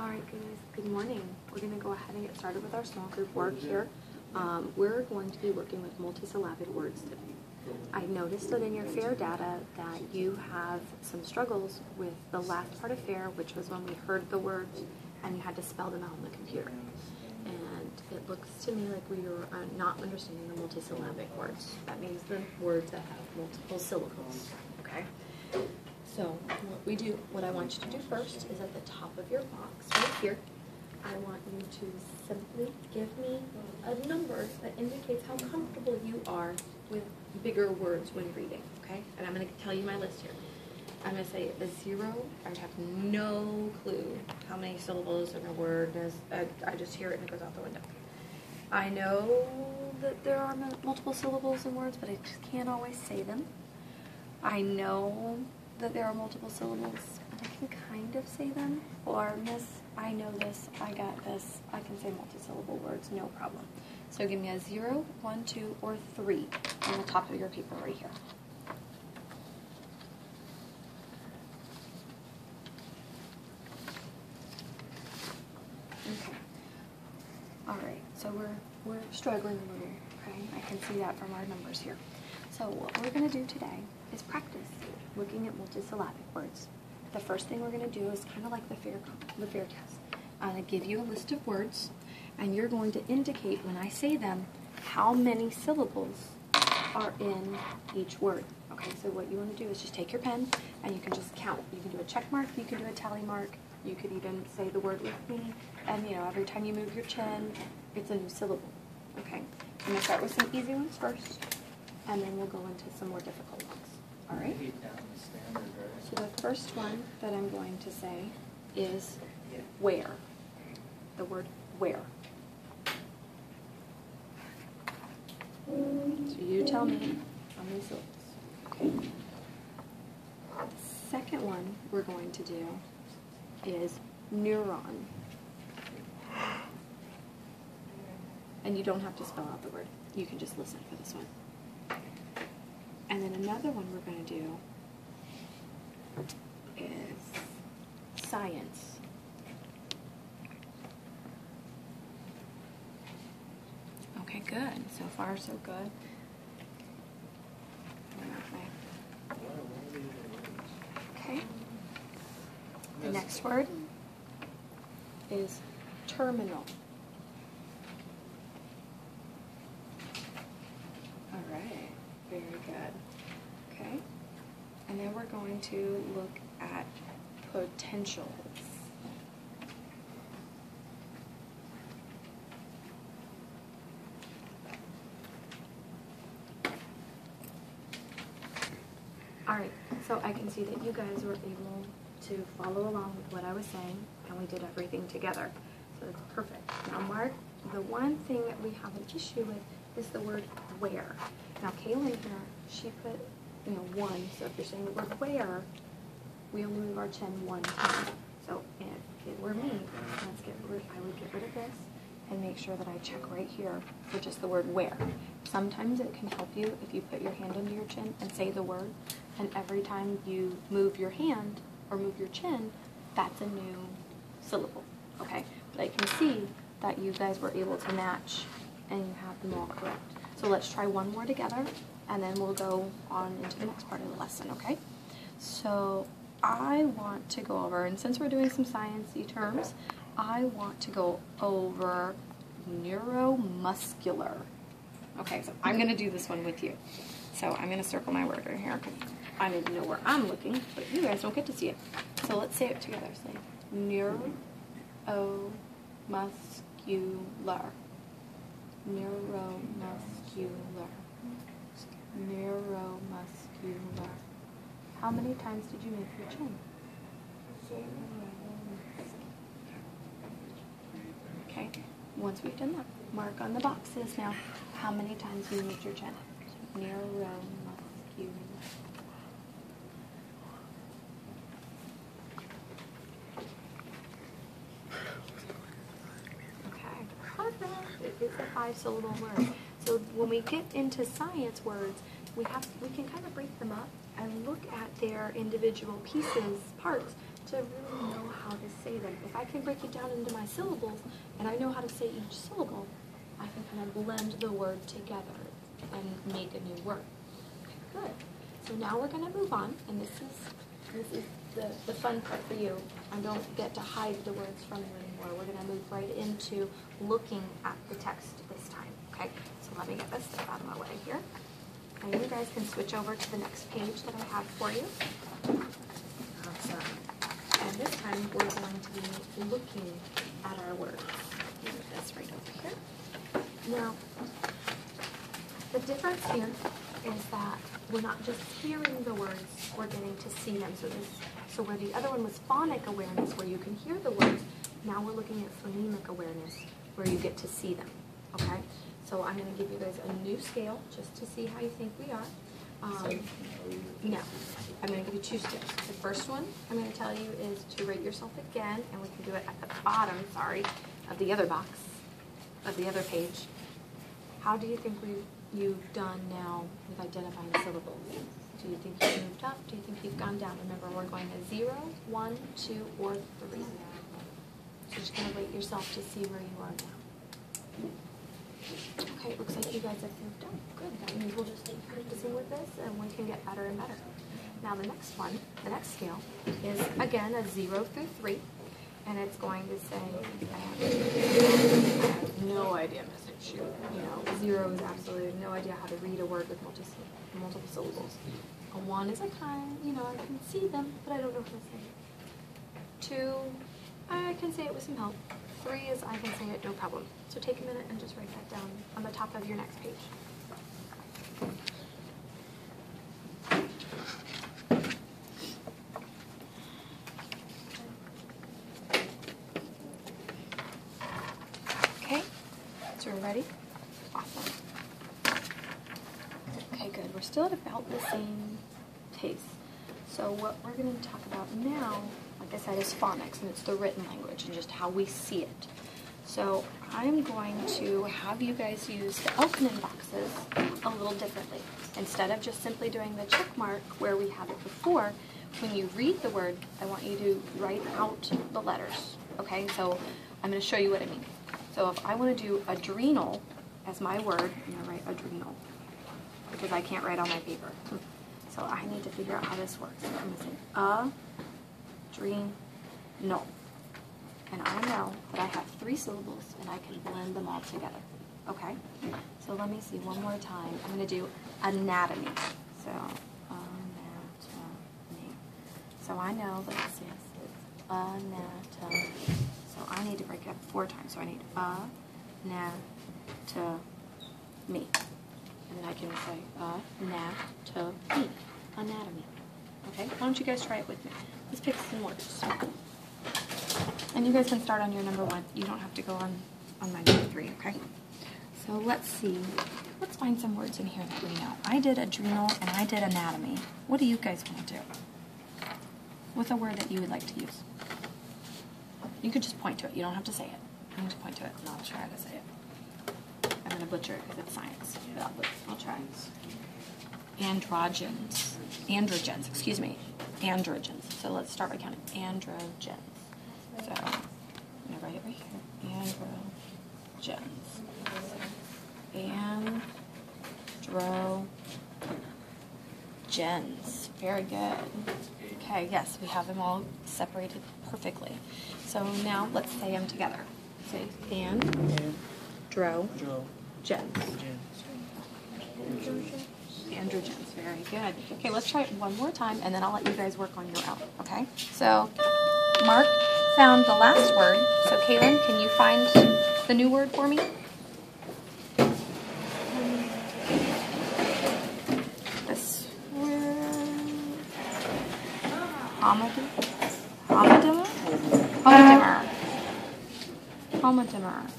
Alright guys, good morning. We're going to go ahead and get started with our small group work here. We're going to be working with multisyllabic words today. I noticed that in your FAIR data that you have some struggles with the last part of FAIR, which was when we heard the words and you had to spell them out on the computer. And it looks to me like we are not understanding the multisyllabic words. That means the words that have multiple syllables, okay? So what I want you to do first is at the top of your box right here, I want you to simply give me a number that indicates how comfortable you are with bigger words when reading, okay? And I'm going to tell you my list here. I'm going to say a 0. I have no clue how many syllables in a word is. I just hear it and it goes out the window. I know that there are multiple syllables in words, but I just can't always say them. I know that there are multiple syllables, but I can kind of say them. Or, Miss, I know this, I got this, I can say multisyllable words, no problem. So give me a 0, 1, 2, or 3 on the top of your paper right here. Okay. Alright, so we're struggling a little, okay? I can see that from our numbers here. So what we're going to do today is practice looking at multisyllabic words. The first thing we're going to do is kind of like the FAIR test. I'm going to give you a list of words, and you're going to indicate when I say them how many syllables are in each word. Okay, so what you want to do is just take your pen and you can just count. You can do a check mark, you can do a tally mark, you could even say the word with me, and every time you move your chin, it's a new syllable. Okay, I'm going to start with some easy ones first, and then we'll go into some more difficult ones. All right? So the first one that I'm going to say is where. The word where. So you tell me how many syllables. Okay. The second one we're going to do is neuron. And you don't have to spell out the word. You can just listen for this one. And then another one we're going to do is science. Okay, good. So far, so good. Okay. The next word is terminal. All right. Very good. Okay. And then we're going to look at potentials. Alright, so I can see that you guys were able to follow along with what I was saying, and we did everything together. So it's perfect. Now, Mark, the one thing that we have an issue with is the word where. Now, Kaylin here, she put, 1. So if you're saying the word where, we only move our chin 1 time. So if it were me, I would get rid of this and make sure that I check right here for just the word where. Sometimes it can help you if you put your hand under your chin and say the word, and every time you move your hand or move your chin, that's a new syllable, okay? But I can see that you guys were able to match and you have them all correct. So let's try one more together, and then we'll go on into the next part of the lesson, okay? So I want to go over, and since we're doing some science-y terms, I want to go over neuromuscular. Okay, so I'm going to do this one with you. So I'm going to circle my word right here, because I need to know where I'm looking, but you guys don't get to see it. So let's say it together. Say neuromuscular. Neuromuscular. Neuromuscular. How many times did you move your chin? Okay, once we've done that, mark on the boxes now how many times you moved your chin. Neuromuscular. Okay, perfect. It is a 5-syllable word. So when we get into science words, we can kind of break them up and look at their individual pieces, parts, to really know how to say them. If I can break it down into my syllables, and I know how to say each syllable, I can kind of blend the word together and make a new word. Okay, good. So now we're going to move on, and this is the fun part for you. I don't get to hide the words from you anymore. We're going to move right into looking at the text this time. Okay, so let me get this stuff out of my way here. And you guys can switch over to the next page that I have for you. Awesome. And this time we're going to be looking at our words. Move this right over here. Now, the difference here is that we're not just hearing the words, we're getting to see them. So where the other one was phonic awareness, where you can hear the words, now we're looking at phonemic awareness, where you get to see them. Okay? So I'm going to give you guys a new scale just to see how you think we are. No, I'm going to give you two scales. The first one I'm going to tell you is to rate yourself again, and we can do it at the bottom, of the other box, of the other page. How do you think you've done now with identifying syllables? Do you think you've moved up? Do you think you've gone down? Remember, we're going to 0, 1, 2, or 3. So you're just going to rate yourself to see where you are now. Okay, it looks like you guys have moved up. Good. That means we'll just keep practicing with this, and we can get better and better. Now the next one, the next scale, is again a 0 through 3, and it's going to say, I have no idea, Mr. Shoot. You know, 0 is absolutely no idea how to read a word with multiple syllables. A 1 is like, I can see them, but I don't know how to say it. 2, I can say it with some help. 3 is I can say it, no problem. So take a minute and just write that down on the top of your next page. Okay, so we're ready? Awesome. Okay, good. We're still at about the same pace. So what we're going to talk about now, like I said, is phonics, and it's the written language and just how we see it. So I'm going to have you guys use the opening boxes a little differently. Instead of just simply doing the check mark where we have it before, when you read the word, I want you to write out the letters. Okay, so I'm going to show you what I mean. So if I want to do adrenal as my word, I'm going to write adrenal because I can't write on my paper. So I need to figure out how this works. So I'm going to say adrenal. And I know that I have 3 syllables and I can blend them all together. Okay? So let me see one more time. I'm going to do anatomy. So anatomy. So I know that it's anatomy. So I need to break it up 4 times. So I need anatomy. And then I can say anatomy. Anatomy. Okay? Why don't you guys try it with me? Let's pick some words. And you guys can start on your number 1. You don't have to go on my number 3, okay? So let's see. Let's find some words in here that we know. I did adrenal and I did anatomy. What do you guys want to do? What's a word that you would like to use? You could just point to it. You don't have to say it. You can just point to it and I'll try to say it. I'm going to butcher it because it's science, but I'll try. Androgens, excuse me. Androgens. So let's start by counting. Androgens. So I'm going to write it right here. Androgens. Very good. Okay, yes, we have them all separated perfectly. So now let's say them together. Say androgens. Androgens, very good. Okay, let's try it one more time, and then I'll let you guys work on your own, okay? So, Mark found the last word. So, Kaylin, can you find the new word for me? This word. Homodimer.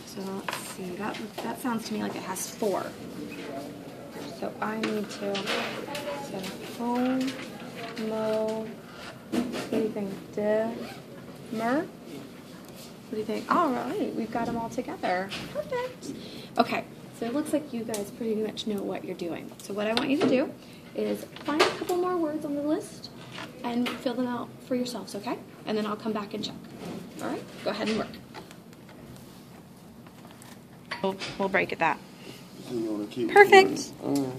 So let's see, that sounds to me like it has 4. So I need to say what do you think? What do you think? All right, we've got them all together. Perfect. Okay, so it looks like you guys pretty much know what you're doing. So what I want you to do is find a couple more words on the list and fill them out for yourselves, okay? And then I'll come back and check. All right, go ahead and work. We'll break at that. So you wanna keep Perfect. going?